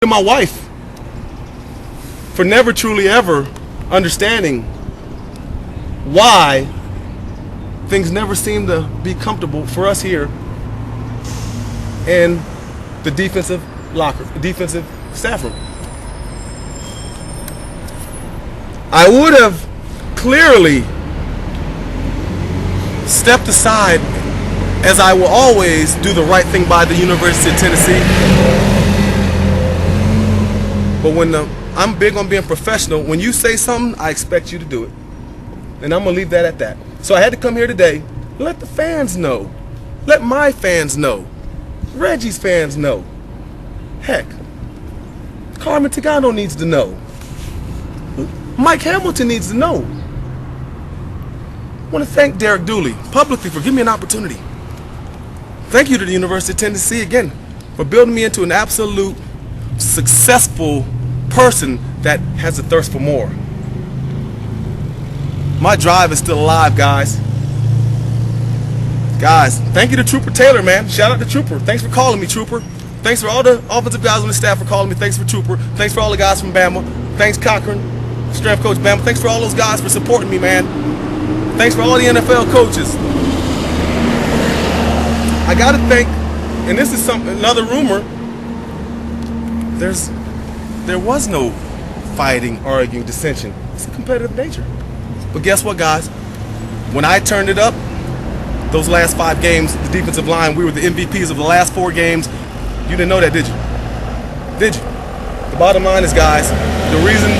my wife for never truly ever understanding why things never seem to be comfortable for us here in the defensive staff room. I would have clearly stepped aside, as I will always do the right thing by the University of Tennessee. But when I'm big on being professional, when you say something, I expect you to do it. And I'm going to leave that at that. So I had to come here today, let the fans know. Let my fans know. Reggie's fans know. Heck, Carmen Tagano needs to know. Mike Hamilton needs to know. I want to thank Derek Dooley publicly for giving me an opportunity. Thank you to the University of Tennessee again for building me into an absolute successful person that has a thirst for more. My drive is still alive, guys. Guys, thank you to Trooper Taylor, man. Shout out to Trooper. Thanks for calling me, Trooper. Thanks for all the offensive guys on the staff for calling me. Thanks for Trooper. Thanks for all the guys from Bama. Thanks, Cochran, strength coach Bama. Thanks for all those guys for supporting me, man. Thanks for all the NFL coaches. I gotta thank, and this is another rumor, there was no fighting, arguing, dissension. It's a competitive nature. But guess what, guys? When I turned it up, those last 5 games, the defensive line, we were the MVPs of the last 4 games. You didn't know that, did you? Did you? The bottom line is, guys, the reason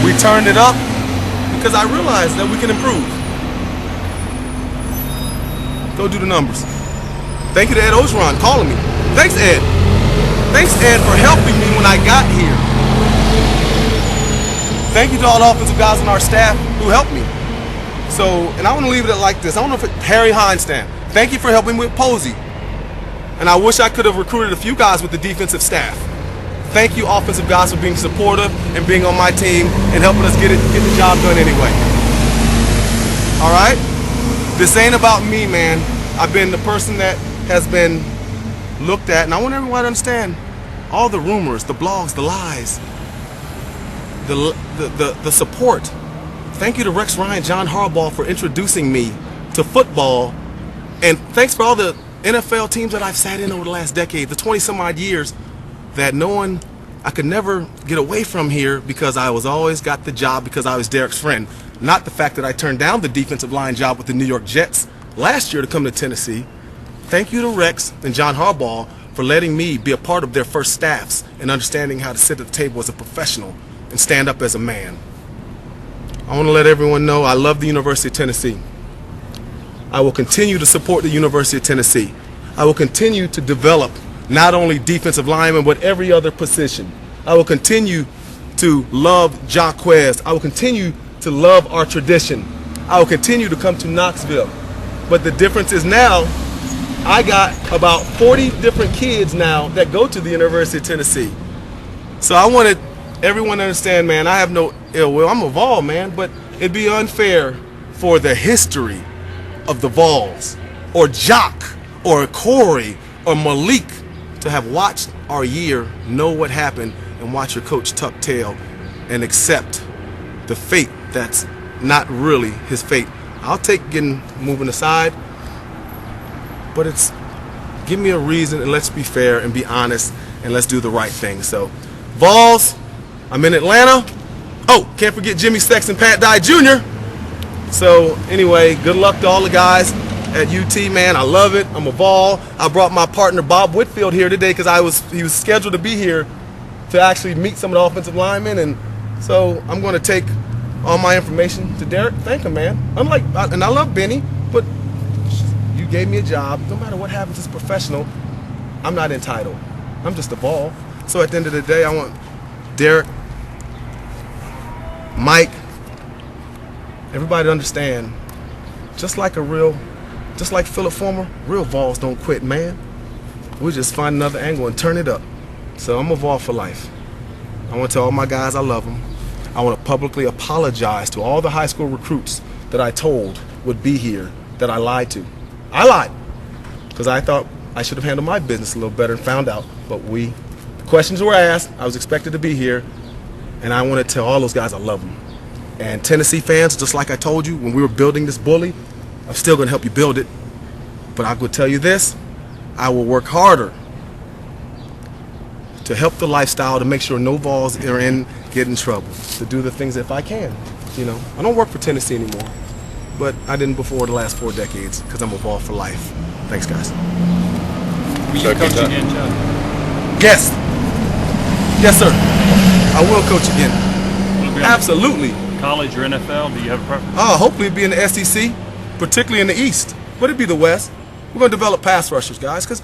we turned it up, because I realized that we can improve. Go do the numbers. Thank you to Ed Ogeron calling me. Thanks, Ed. Thanks, Ed, for helping me when I got here. Thank you to all the offensive guys on our staff who helped me. So, and I want to leave it like this. I want to know if Harry Heinstein, thank you for helping me with Posey. And I wish I could have recruited a few guys with the defensive staff. Thank you, offensive guys, for being supportive and being on my team and helping us get the job done anyway. All right? This ain't about me, man. I've been the person that has been looked at, and I want everyone to understand all the rumors, the blogs, the lies, the support. Thank you to Rex Ryan, John Harbaugh for introducing me to football, and thanks for all the NFL teams that I've sat in over the last decade, the 20 some odd years that I could never get away from here because I was always got the job because I was Derek's friend. Not the fact that I turned down the defensive line job with the New York Jets last year to come to Tennessee. Thank you to Rex and John Harbaugh for letting me be a part of their first staffs and understanding how to sit at the table as a professional and stand up as a man. I want to let everyone know I love the University of Tennessee. I will continue to support the University of Tennessee. I will continue to develop not only defensive linemen, but every other position. I will continue to love Jaquez. I will continue to love our tradition. I will continue to come to Knoxville. But the difference is now, I got about 40 different kids now that go to the University of Tennessee. So I wanted everyone to understand, man, I have no ill will. I'm a Vol, man, but it'd be unfair for the history of the Vols, or Jock, or Corey, or Malik to have watched our year, know what happened, and watch your coach tuck tail and accept the fate that's not really his fate. I'll take getting moving aside, but it's give me a reason and let's be fair and be honest and let's do the right thing. So, Vols, I'm in Atlanta. Oh, can't forget Jimmy Sexton, Pat Dye Jr. So anyway, good luck to all the guys at UT, man. I love it. I'm a Vol. I brought my partner Bob Whitfield here today because he was scheduled to be here to actually meet some of the offensive linemen, and so I'm going to take all my information to Derek. Thank him, man. And I love Benny, but you gave me a job. No matter what happens as a professional, I'm not entitled. I'm just a Vol. So at the end of the day, I want Derek, Mike, everybody to understand, just like Philip Fulmer, real Vols don't quit, man. We just find another angle and turn it up. So I'm a Vol for life. I want to tell all my guys I love them. I want to publicly apologize to all the high school recruits that I told would be here that I lied to. I lied because I thought I should have handled my business a little better and found out. But the questions were asked. I was expected to be here, and I want to tell all those guys I love them. And Tennessee fans, just like I told you when we were building this bully, I'm still going to help you build it. But I will tell you this, I will work harder to help the lifestyle, to make sure no Vols are get in trouble, to do the things if I can. You know, I don't work for Tennessee anymore, but I didn't before the last 4 decades because I'm a Vol for life. Thanks, guys. Will you coach again, Chuck? Yes. Yes, sir. I will coach again. Absolutely. College or NFL? Do you have a preference? Hopefully it'd be in the SEC, particularly in the East. But it'd be the West. We're going to develop pass rushers, guys, because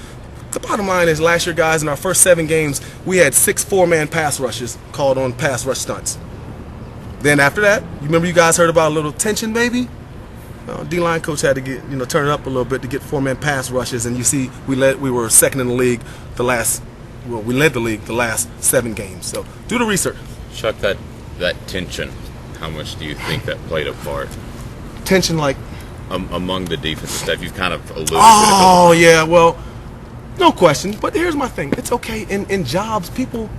the bottom line is last year, guys, in our first 7 games, we had 6 4-man pass rushers called on pass rush stunts. Then after that, you remember you guys heard about a little tension, maybe? D-line coach had to get, turn it up a little bit to get 4-man pass rushes, and you see we were second in the league we led the league the last 7 games. So do the research. Chuck, that tension, how much do you think that played a part? Tension like? Among the defensive staff, you've kind of alluded to it. Oh, yeah, well, no question. But here's my thing. It's okay. In jobs, people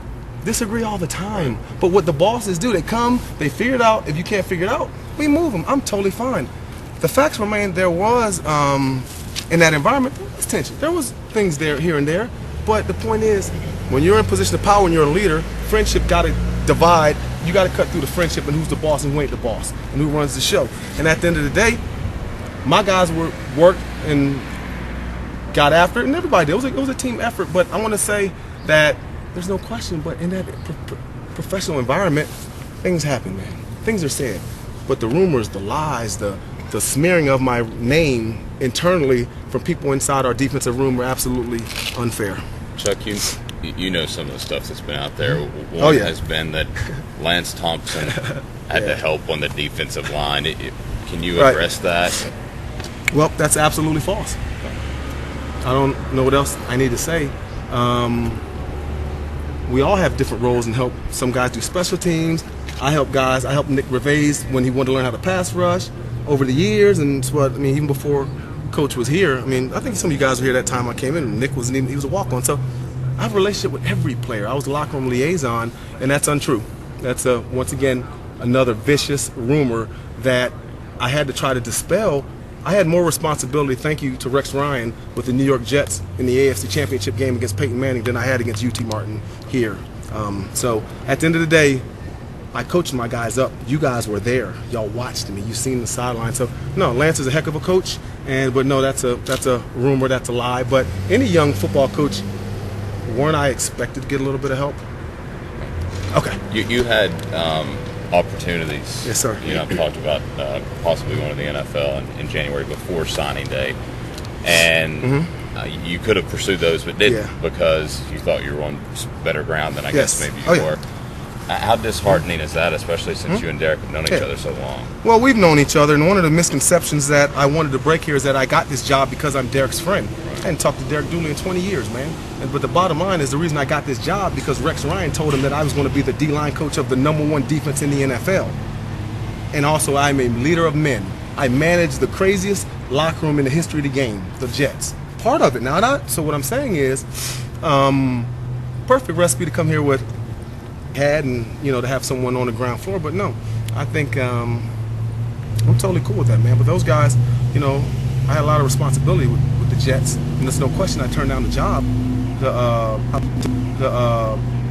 disagree all the time. But what the bosses do, they come, they figure it out. If you can't figure it out, we move them. I'm totally fine. The facts remain, there was, in that environment, there was tension. There was things there, here and there. But the point is, when you're in position of power and you're a leader, friendship got to divide. You got to cut through the friendship and who's the boss and who ain't the boss and who runs the show. And at the end of the day, my guys worked and got after it, and everybody did. It was a team effort. But I want to say that there's no question, but in that professional environment, things happen, man. Things are said. But the rumors, the lies, the smearing of my name internally from people inside our defensive room were absolutely unfair. Chuck, you know some of the stuff that's been out there. One has been that Lance Thompson had to help on the defensive line. Can you address that? Well, that's absolutely false. I don't know what else I need to say. We all have different roles and help. Some guys do special teams. I help Nick Gervais when he wanted to learn how to pass rush over the years, and it's even before Coach was here. I think some of you guys were here that time I came in, and Nick wasn't even, he was a walk-on. So I have a relationship with every player. I was the locker room liaison, and that's untrue. That's, once again, another vicious rumor that I had to try to dispel. I had more responsibility, thank you to Rex Ryan, with the New York Jets in the AFC Championship game against Peyton Manning than I had against UT Martin here. So at the end of the day, I coached my guys up. You guys were there. Y'all watched me. You seen the sideline. So no, Lance is a heck of a coach. But no, that's a rumor. That's a lie. But any young football coach, weren't I expected to get a little bit of help? Okay. You had opportunities. Yes, sir. I've talked about possibly going to the NFL in January before signing day, and you could have pursued those, but didn't because you thought you were on better ground than I guess maybe you were. How disheartening is that, especially since you and Derek have known each other so long? Well, we've known each other, and one of the misconceptions that I wanted to break here is that I got this job because I'm Derek's friend. I hadn't talked to Derek Dooley in 20 years, man. But the bottom line is the reason I got this job because Rex Ryan told him that I was going to be the D-line coach of the #1 defense in the NFL. And also, I'm a leader of men. I manage the craziest locker room in the history of the game, the Jets. Part of it. So what I'm saying is, perfect recipe to come here with and to have someone on the ground floor, but no, I think I'm totally cool with that, man. But those guys, I had a lot of responsibility with the Jets, and there's no question I turned down the job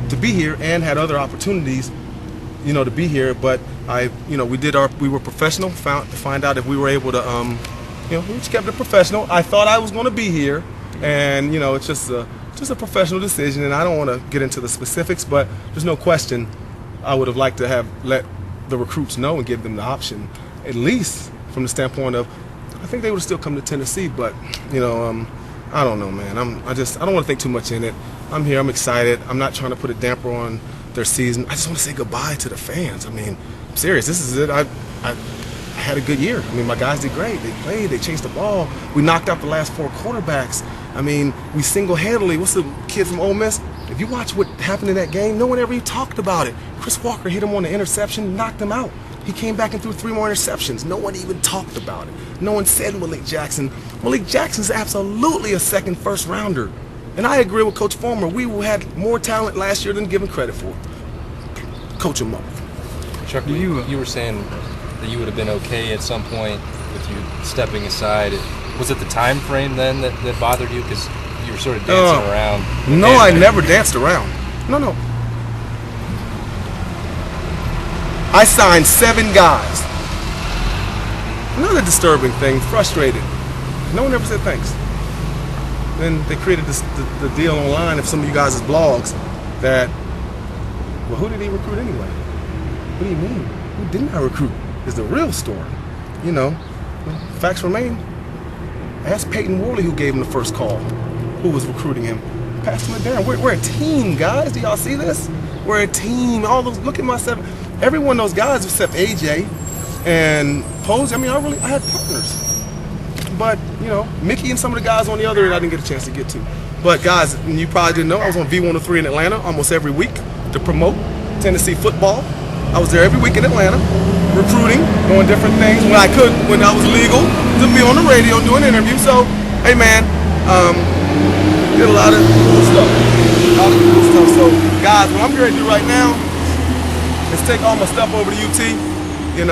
to be here, and had other opportunities, to be here. But we were professional. To find out if we were able to, we just kept it professional. I thought I was going to be here, and it's just a professional decision, and I don't want to get into the specifics, but there's no question I would have liked to have let the recruits know and give them the option, at least from the standpoint of I think they would have still come to Tennessee, but I don't know, man. I don't want to think too much in it. I'm here, I'm excited. I'm not trying to put a damper on their season. I just want to say goodbye to the fans. I'm serious. This is it. I had a good year. My guys did great. They played, they chased the ball. We knocked out the last 4 quarterbacks. We single-handedly, what's the kid from Ole Miss? If you watch what happened in that game, no one ever even talked about it. Chris Walker hit him on the interception, knocked him out. He came back and threw 3 more interceptions. No one even talked about it. No one said Malik Jackson. Malik Jackson's absolutely a second first rounder. And I agree with Coach Fulmer. We had more talent last year than given credit for. Coach him up. Chuck, you were saying that you would have been okay at some point with you stepping aside. Was it the time frame then that bothered you? Because you were sort of dancing around. No, I never danced around. No. I signed 7 guys. Another disturbing thing, frustrated. No one ever said thanks. Then they created the deal online of some of you guys' blogs that, well, who did he recruit anyway? What do you mean? Who didn't I recruit is the real story. You know, facts remain. Ask Peyton Worley who gave him the first call, who was recruiting him. Pastor McDermott, we're a team, guys. Do y'all see this? We're a team. All those, look at my 7. Every one of those guys except AJ and Posey, I mean, I had partners. But, you know, Mickey and some of the guys on the other end I didn't get a chance to get to. But, guys, you probably didn't know, I was on V103 in Atlanta almost every week to promote Tennessee football. I was there every week in Atlanta, recruiting, doing different things when I could, when I was legal, to be on the radio doing interviews. So, hey, man, did a lot of cool stuff. So, guys, what I'm going to do right now is take all my stuff over to UT. And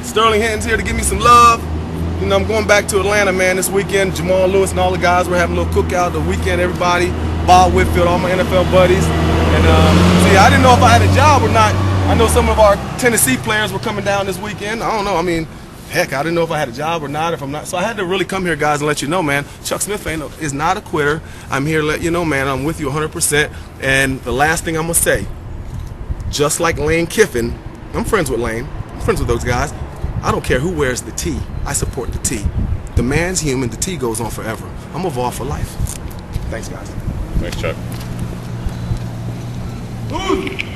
Sterling Hinton's here to give me some love. You know, I'm going back to Atlanta, man, this weekend. Jamal Lewis and all the guys, we're having a little cookout the weekend, everybody. Bob Whitfield, all my NFL buddies. And see, I didn't know if I had a job or not. I know some of our Tennessee players were coming down this weekend. I don't know. I mean, heck, I didn't know if I had a job or not, if I'm not. So I had to really come here, guys, and let you know, man, Chuck Smith is not a quitter. I'm here to let you know, man, I'm with you 100%. And the last thing I'm going to say, just like Lane Kiffin, I'm friends with Lane. I'm friends with those guys. I don't care who wears the T. I support the T. The man's human. The T goes on forever. I'm a Vol for life. Thanks, guys. Thanks, Chuck. Ooh.